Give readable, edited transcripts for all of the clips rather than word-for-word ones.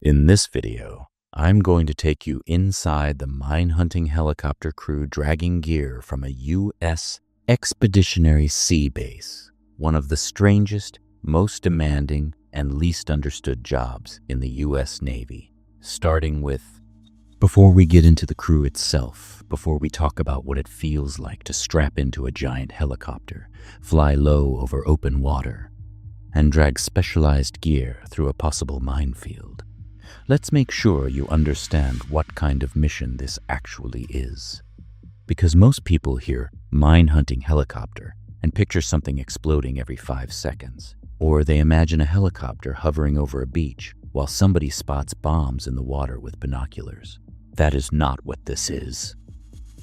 In this video, I'm going to take you inside the mine-hunting helicopter crew dragging gear from a U.S. Expeditionary sea base, one of the strangest, most demanding, and least understood jobs in the U.S. Navy. Starting with, before we get into the crew itself, before we talk about what it feels like to strap into a giant helicopter, fly low over open water, and drag specialized gear through a possible minefield, let's make sure you understand what kind of mission this actually is. Because most people hear mine-hunting helicopter and picture something exploding every 5 seconds. Or they imagine a helicopter hovering over a beach while somebody spots bombs in the water with binoculars. That is not what this is.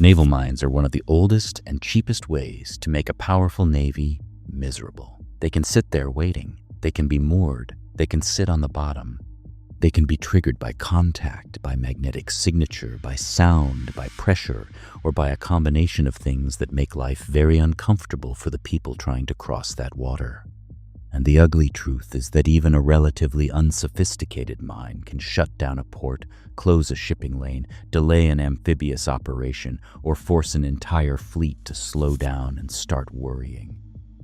Naval mines are one of the oldest and cheapest ways to make a powerful navy miserable. They can sit there waiting. They can be moored. They can sit on the bottom. They can be triggered by contact, by magnetic signature, by sound, by pressure, or by a combination of things that make life very uncomfortable for the people trying to cross that water. And the ugly truth is that even a relatively unsophisticated mine can shut down a port, close a shipping lane, delay an amphibious operation, or force an entire fleet to slow down and start worrying.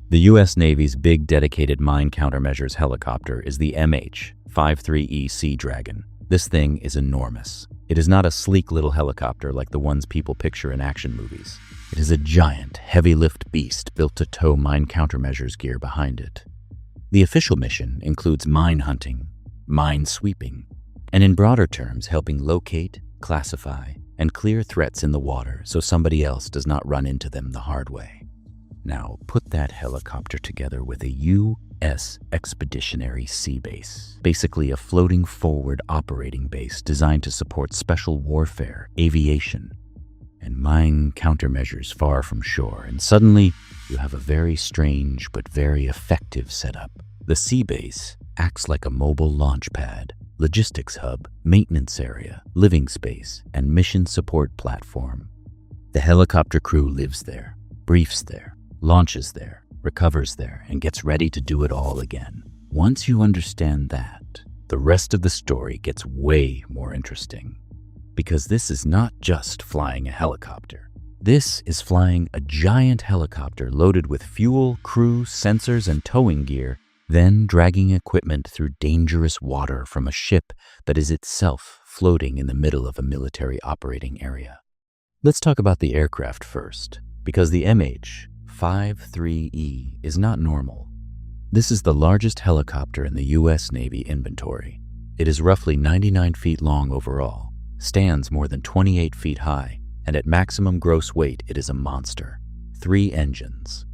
The U.S. Navy's big dedicated mine countermeasures helicopter is the MH-53E Sea Dragon. This thing is enormous. It is not a sleek little helicopter like the ones people picture in action movies. It is a giant, heavy-lift beast built to tow mine countermeasures gear behind it. The official mission includes mine hunting, mine sweeping, and in broader terms, helping locate, classify, and clear threats in the water so somebody else does not run into them the hard way. Now, put that helicopter together with a U.S. Expeditionary sea base, basically a floating forward operating base designed to support special warfare, aviation, and mine countermeasures far from shore, and suddenly you have a very strange but very effective setup. The sea base acts like a mobile launch pad, logistics hub, maintenance area, living space, and mission support platform. The helicopter crew lives there, briefs there, launches there, recovers there, and gets ready to do it all again. Once you understand that, the rest of the story gets way more interesting. Because this is not just flying a helicopter. This is flying a giant helicopter loaded with fuel, crew, sensors, and towing gear, then dragging equipment through dangerous water from a ship that is itself floating in the middle of a military operating area. Let's talk about the aircraft first, because the MH-53E is not normal. This is the largest helicopter in the U.S. Navy inventory. It is roughly 99 feet long overall, stands more than 28 feet high, and at maximum gross weight, it is a monster. 3 engines,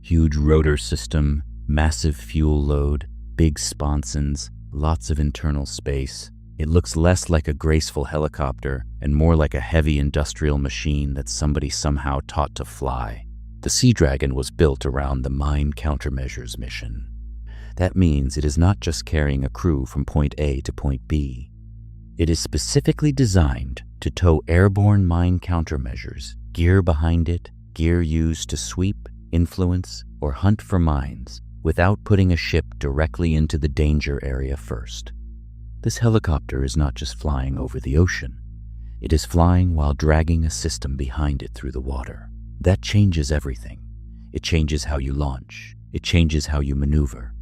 huge rotor system, massive fuel load, big sponsons, lots of internal space. It looks less like a graceful helicopter and more like a heavy industrial machine that somebody somehow taught to fly. The Sea Dragon was built around the mine countermeasures mission. That means it is not just carrying a crew from point A to point B. It is specifically designed to tow airborne mine countermeasures, gear behind it, gear used to sweep, influence, or hunt for mines without putting a ship directly into the danger area first. This helicopter is not just flying over the ocean. It is flying while dragging a system behind it through the water. That changes everything. It changes how you launch. It changes how you maneuver.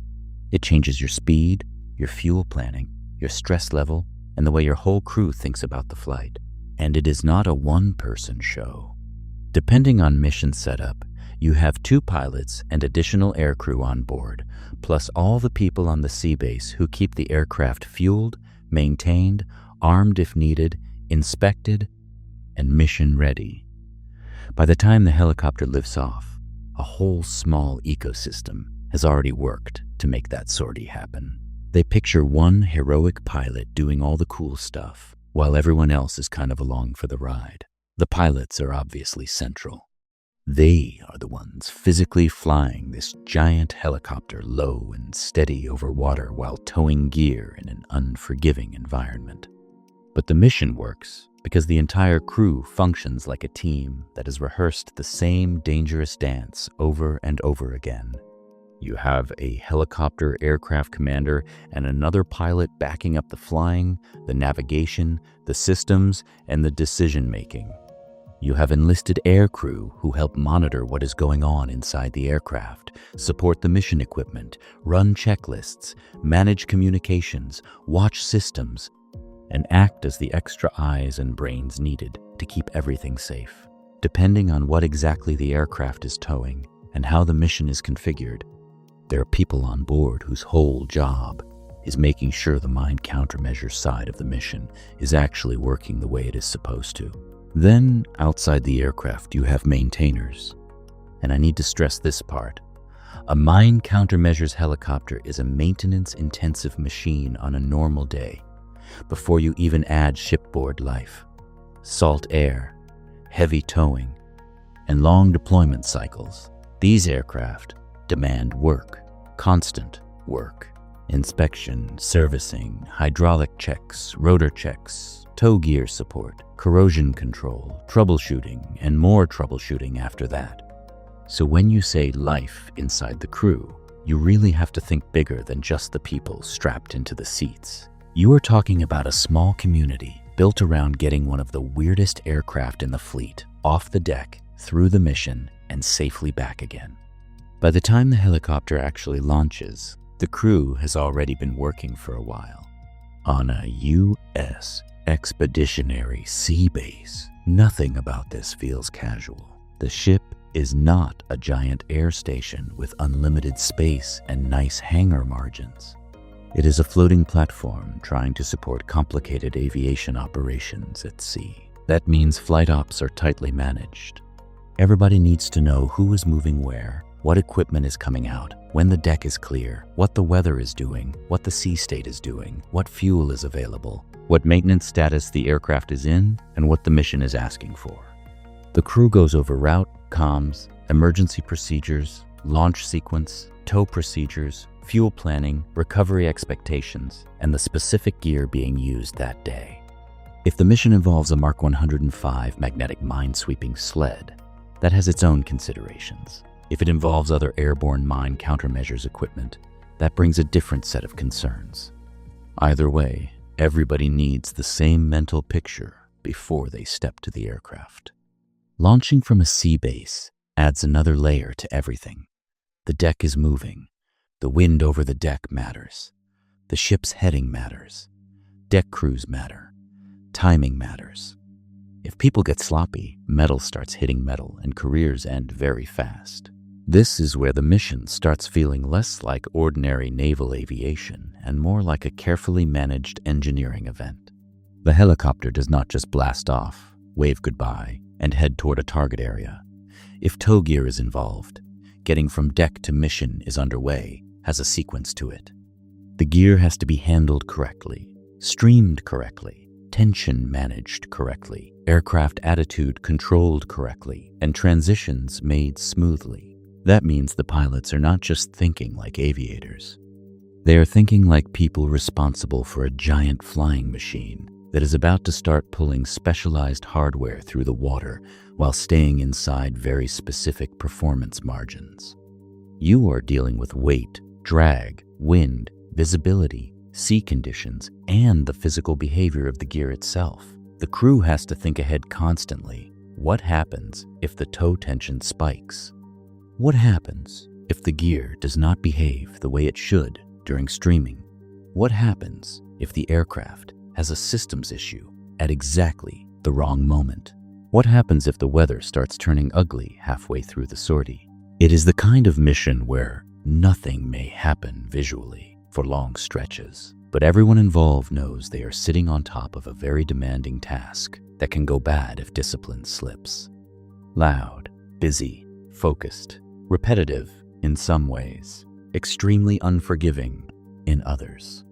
It changes your speed, your fuel planning, your stress level, and the way your whole crew thinks about the flight. And it is not a one-person show. Depending on mission setup, you have 2 pilots and additional aircrew on board, plus all the people on the sea base who keep the aircraft fueled, maintained, armed if needed, inspected, and mission ready. By the time the helicopter lifts off, a whole small ecosystem has already worked to make that sortie happen. They picture one heroic pilot doing all the cool stuff, while everyone else is kind of along for the ride. The pilots are obviously central. They are the ones physically flying this giant helicopter low and steady over water while towing gear in an unforgiving environment. But the mission works because the entire crew functions like a team that has rehearsed the same dangerous dance over and over again. You have a helicopter aircraft commander and another pilot backing up the flying, the navigation, the systems, and the decision-making. You have enlisted aircrew who help monitor what is going on inside the aircraft, support the mission equipment, run checklists, manage communications, watch systems, and act as the extra eyes and brains needed to keep everything safe. Depending on what exactly the aircraft is towing and how the mission is configured, there are people on board whose whole job is making sure the mine countermeasure side of the mission is actually working the way it is supposed to. Then, outside the aircraft, you have maintainers. And I need to stress this part. A mine countermeasures helicopter is a maintenance-intensive machine on a normal day, before you even add shipboard life, salt air, heavy towing, and long deployment cycles. These aircraft demand work, constant work. Inspection, servicing, hydraulic checks, rotor checks, tow gear support, corrosion control, troubleshooting, and more troubleshooting after that. So when you say life inside the crew, you really have to think bigger than just the people strapped into the seats. You are talking about a small community built around getting one of the weirdest aircraft in the fleet off the deck, through the mission, and safely back again. By the time the helicopter actually launches, the crew has already been working for a while. On a U.S. Expeditionary sea base, nothing about this feels casual. The ship is not a giant air station with unlimited space and nice hangar margins. It is a floating platform trying to support complicated aviation operations at sea. That means flight ops are tightly managed. Everybody needs to know who is moving where, what equipment is coming out, when the deck is clear, what the weather is doing, what the sea state is doing, what fuel is available, what maintenance status the aircraft is in, and what the mission is asking for. The crew goes over route, comms, emergency procedures, launch sequence, tow procedures, fuel planning, recovery expectations, and the specific gear being used that day. If the mission involves a Mark 105 magnetic minesweeping sled, that has its own considerations. If it involves other airborne mine countermeasures equipment, that brings a different set of concerns. Either way, everybody needs the same mental picture before they step to the aircraft. Launching from a sea base adds another layer to everything. The deck is moving. The wind over the deck matters. The ship's heading matters. Deck crews matter. Timing matters. If people get sloppy, metal starts hitting metal and careers end very fast. This is where the mission starts feeling less like ordinary naval aviation and more like a carefully managed engineering event. The helicopter does not just blast off, wave goodbye, and head toward a target area. If tow gear is involved, getting from deck to mission is underway, has a sequence to it. The gear has to be handled correctly, streamed correctly, tension managed correctly, aircraft attitude controlled correctly, and transitions made smoothly. That means the pilots are not just thinking like aviators. They are thinking like people responsible for a giant flying machine that is about to start pulling specialized hardware through the water while staying inside very specific performance margins. You are dealing with weight, drag, wind, visibility, sea conditions, and the physical behavior of the gear itself. The crew has to think ahead constantly. What happens if the tow tension spikes? What happens if the gear does not behave the way it should during streaming? What happens if the aircraft has a systems issue at exactly the wrong moment? What happens if the weather starts turning ugly halfway through the sortie? It is the kind of mission where nothing may happen visually for long stretches, but everyone involved knows they are sitting on top of a very demanding task that can go bad if discipline slips. Loud, busy, focused, repetitive in some ways, extremely unforgiving in others.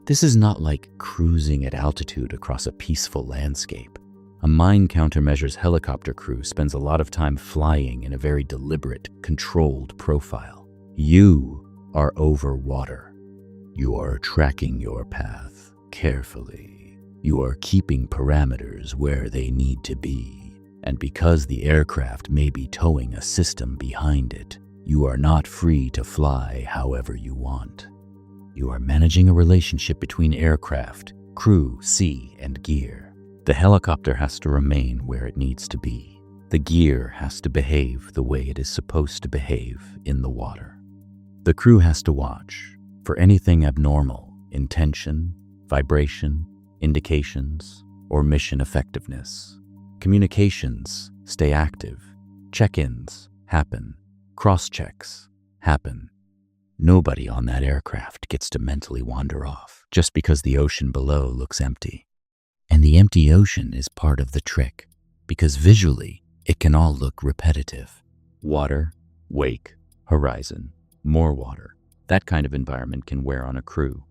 This is not like cruising at altitude across a peaceful landscape. A mine countermeasures helicopter crew spends a lot of time flying in a very deliberate, controlled profile. You are over water. You are tracking your path carefully. You are keeping parameters where they need to be. And because the aircraft may be towing a system behind it, You are not free to fly however you want. You are managing a relationship between aircraft, crew, sea, and gear. The helicopter has to remain where it needs to be. The gear has to behave the way it is supposed to behave in the water. The crew has to watch for anything abnormal in tension, vibration, indications, or mission effectiveness. Communications stay active. Check-ins happen. Cross-checks happen. Nobody on that aircraft gets to mentally wander off just because the ocean below looks empty. And the empty ocean is part of the trick, because visually it can all look repetitive. Water, wake, horizon, more water. That kind of environment can wear on a crew.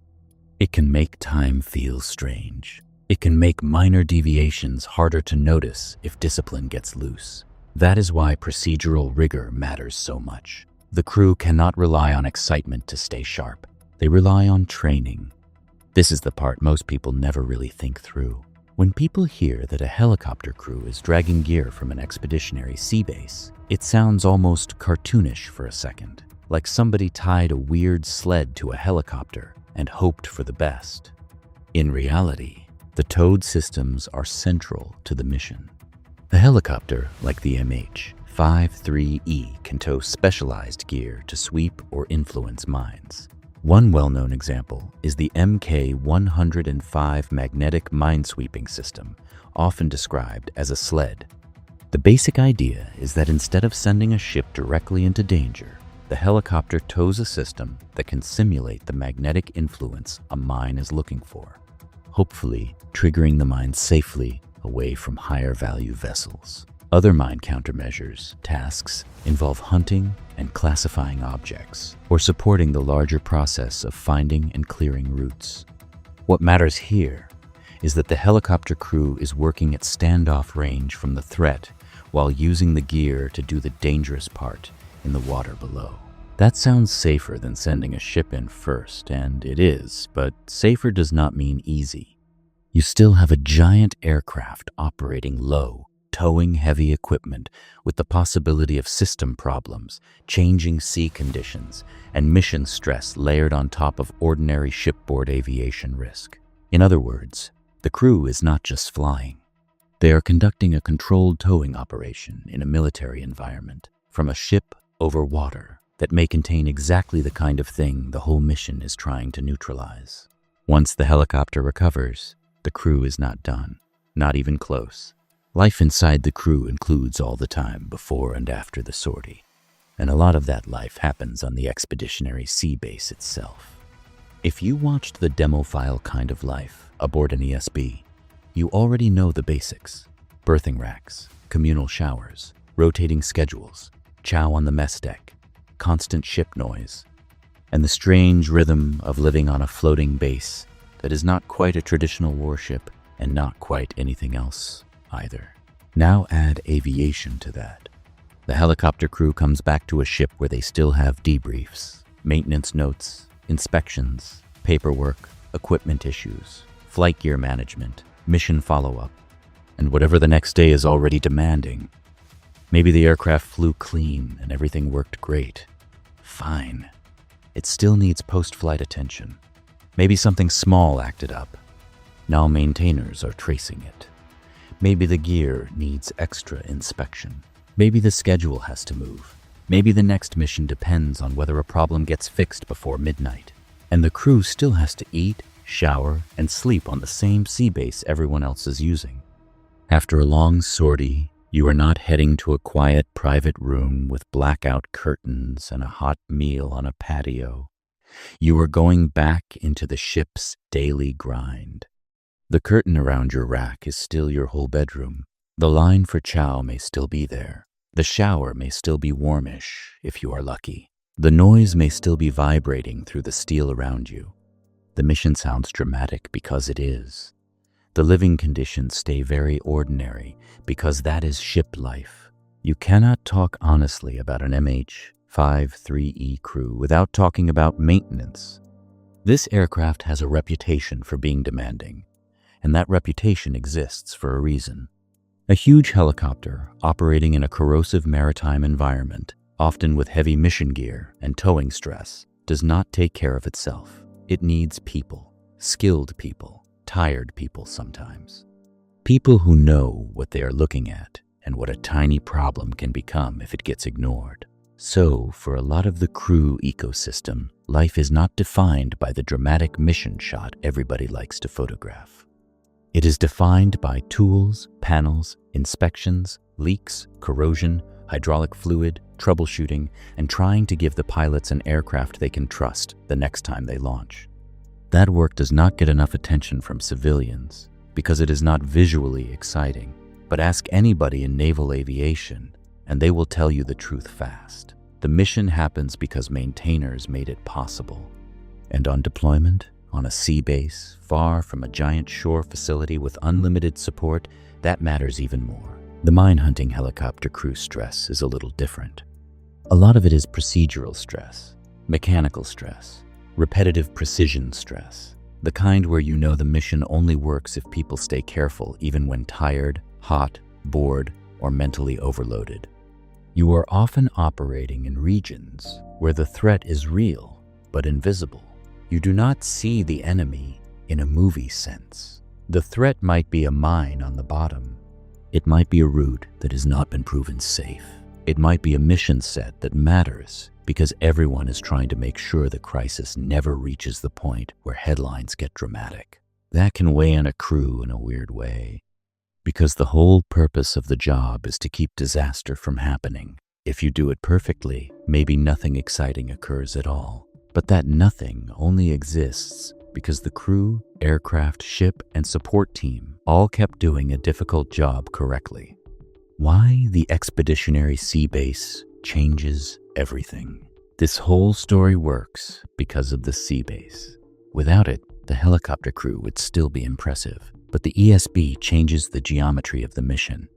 It can make time feel strange. It can make minor deviations harder to notice if discipline gets loose. That is why procedural rigor matters so much. The crew cannot rely on excitement to stay sharp. They rely on training. This is the part most people never really think through. When people hear that a helicopter crew is dragging gear from an expeditionary sea base, it sounds almost cartoonish for a second, like somebody tied a weird sled to a helicopter and hoped for the best. In reality, the towed systems are central to the mission. A helicopter like the MH-53E can tow specialized gear to sweep or influence mines. One well-known example is the Mk-105 magnetic minesweeping system, often described as a sled. The basic idea is that instead of sending a ship directly into danger, the helicopter tows a system that can simulate the magnetic influence a mine is looking for, hopefully triggering the mine safely away from higher-value vessels. Other mine countermeasures tasks involve hunting and classifying objects, or supporting the larger process of finding and clearing routes. What matters here is that the helicopter crew is working at standoff range from the threat while using the gear to do the dangerous part in the water below. That sounds safer than sending a ship in first, and it is, but safer does not mean easy. You still have a giant aircraft operating low, towing heavy equipment with the possibility of system problems, changing sea conditions, and mission stress layered on top of ordinary shipboard aviation risk. In other words, the crew is not just flying. They are conducting a controlled towing operation in a military environment from a ship over water that may contain exactly the kind of thing the whole mission is trying to neutralize. Once the helicopter recovers, the crew is not done, not even close. Life inside the crew includes all the time before and after the sortie, and a lot of that life happens on the expeditionary sea base itself. If you watched the demo file Kind of Life aboard an ESB, you already know the basics: berthing racks, communal showers, rotating schedules, chow on the mess deck, constant ship noise, and the strange rhythm of living on a floating base that is not quite a traditional warship and not quite anything else either. Now add aviation to that. The helicopter crew comes back to a ship where they still have debriefs, maintenance notes, inspections, paperwork, equipment issues, flight gear management, mission follow-up, and whatever the next day is already demanding. Maybe the aircraft flew clean and everything worked great. Fine. It still needs post-flight attention. Maybe something small acted up. Now maintainers are tracing it. Maybe the gear needs extra inspection. Maybe the schedule has to move. Maybe the next mission depends on whether a problem gets fixed before midnight. And the crew still has to eat, shower, and sleep on the same sea base everyone else is using. After a long sortie, you are not heading to a quiet private room with blackout curtains and a hot meal on a patio. You are going back into the ship's daily grind. The curtain around your rack is still your whole bedroom. The line for chow may still be there. The shower may still be warmish, if you are lucky. The noise may still be vibrating through the steel around you. The mission sounds dramatic because it is. The living conditions stay very ordinary because that is ship life. You cannot talk honestly about an MH-53E crew without talking about maintenance. This aircraft has a reputation for being demanding, and that reputation exists for a reason. A huge helicopter operating in a corrosive maritime environment often with heavy mission gear and towing stress, does not take care of itself. It needs people, skilled people, tired people sometimes. People who know what they are looking at and what a tiny problem can become if it gets ignored. So, for a lot of the crew ecosystem, life is not defined by the dramatic mission shot everybody likes to photograph. It is defined by tools, panels, inspections, leaks, corrosion, hydraulic fluid, troubleshooting, and trying to give the pilots an aircraft they can trust the next time they launch. That work does not get enough attention from civilians because it is not visually exciting. But ask anybody in naval aviation, and they will tell you the truth fast. The mission happens because maintainers made it possible. And on deployment, on a sea base, far from a giant shore facility with unlimited support, that matters even more. The mine-hunting helicopter crew stress is a little different. A lot of it is procedural stress, mechanical stress, repetitive precision stress, the kind where you know the mission only works if people stay careful even when tired, hot, bored, or mentally overloaded. You are often operating in regions where the threat is real but invisible. You do not see the enemy in a movie sense. The threat might be a mine on the bottom. It might be a route that has not been proven safe. It might be a mission set that matters because everyone is trying to make sure the crisis never reaches the point where headlines get dramatic. That can weigh on a crew in a weird way, because the whole purpose of the job is to keep disaster from happening. If you do it perfectly, maybe nothing exciting occurs at all. But that nothing only exists because the crew, aircraft, ship, and support team all kept doing a difficult job correctly. Why the Expeditionary Sea Base changes everything. This whole story works because of the sea base. Without it, the helicopter crew would still be impressive. But the ESB changes the geometry of the mission.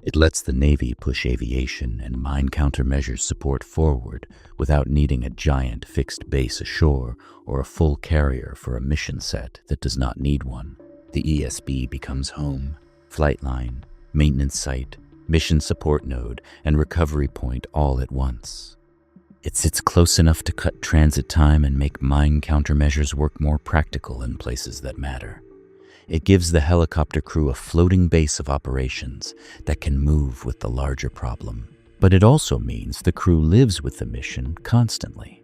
It lets the Navy push aviation and mine countermeasures support forward without needing a giant fixed base ashore or a full carrier for a mission set that does not need one. The ESB becomes home, flight line, maintenance site, mission support node, and recovery point all at once. It sits close enough to cut transit time and make mine countermeasures work more practical in places that matter. It gives the helicopter crew a floating base of operations that can move with the larger problem. But it also means the crew lives with the mission constantly.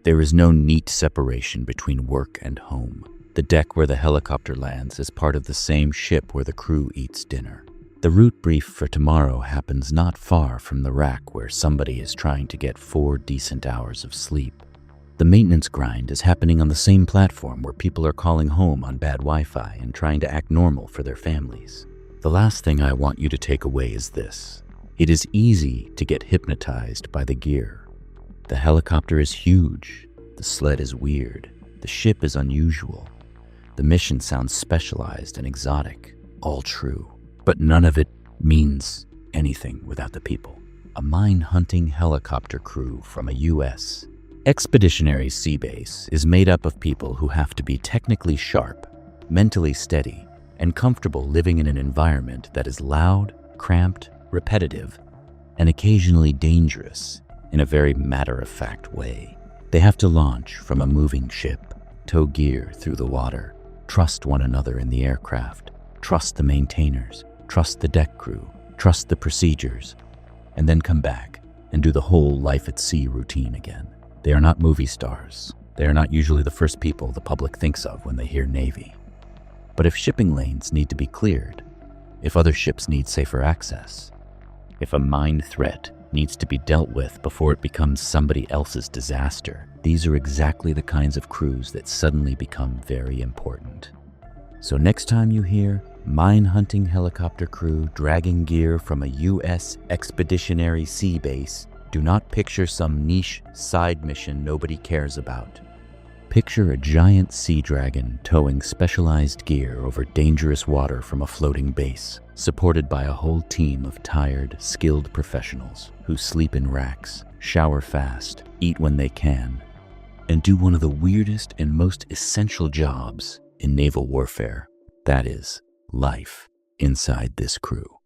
There is no neat separation between work and home. The deck where the helicopter lands is part of the same ship where the crew eats dinner. The route brief for tomorrow happens not far from the rack where somebody is trying to get 4 decent hours of sleep. The maintenance grind is happening on the same platform where people are calling home on bad Wi-Fi and trying to act normal for their families. The last thing I want you to take away is this. It is easy to get hypnotized by the gear. The helicopter is huge. The sled is weird. The ship is unusual. The mission sounds specialized and exotic. All true. But none of it means anything without the people. A mine-hunting helicopter crew from a U.S. Expeditionary Sea Base is made up of people who have to be technically sharp, mentally steady, and comfortable living in an environment that is loud, cramped, repetitive, and occasionally dangerous in a very matter-of-fact way. They have to launch from a moving ship, tow gear through the water, trust one another in the aircraft, trust the maintainers, trust the deck crew, trust the procedures, and then come back and do the whole life at sea routine again. They are not movie stars. They are not usually the first people the public thinks of when they hear Navy. But if shipping lanes need to be cleared, if other ships need safer access, if a mine threat needs to be dealt with before it becomes somebody else's disaster, these are exactly the kinds of crews that suddenly become very important. So next time you hear mine-hunting helicopter crew dragging gear from a U.S. Expeditionary Sea Base, do not picture some niche side mission nobody cares about. Picture a giant sea dragon towing specialized gear over dangerous water from a floating base, supported by a whole team of tired, skilled professionals who sleep in racks, shower fast, eat when they can, and do one of the weirdest and most essential jobs in naval warfare. That is, life inside this crew.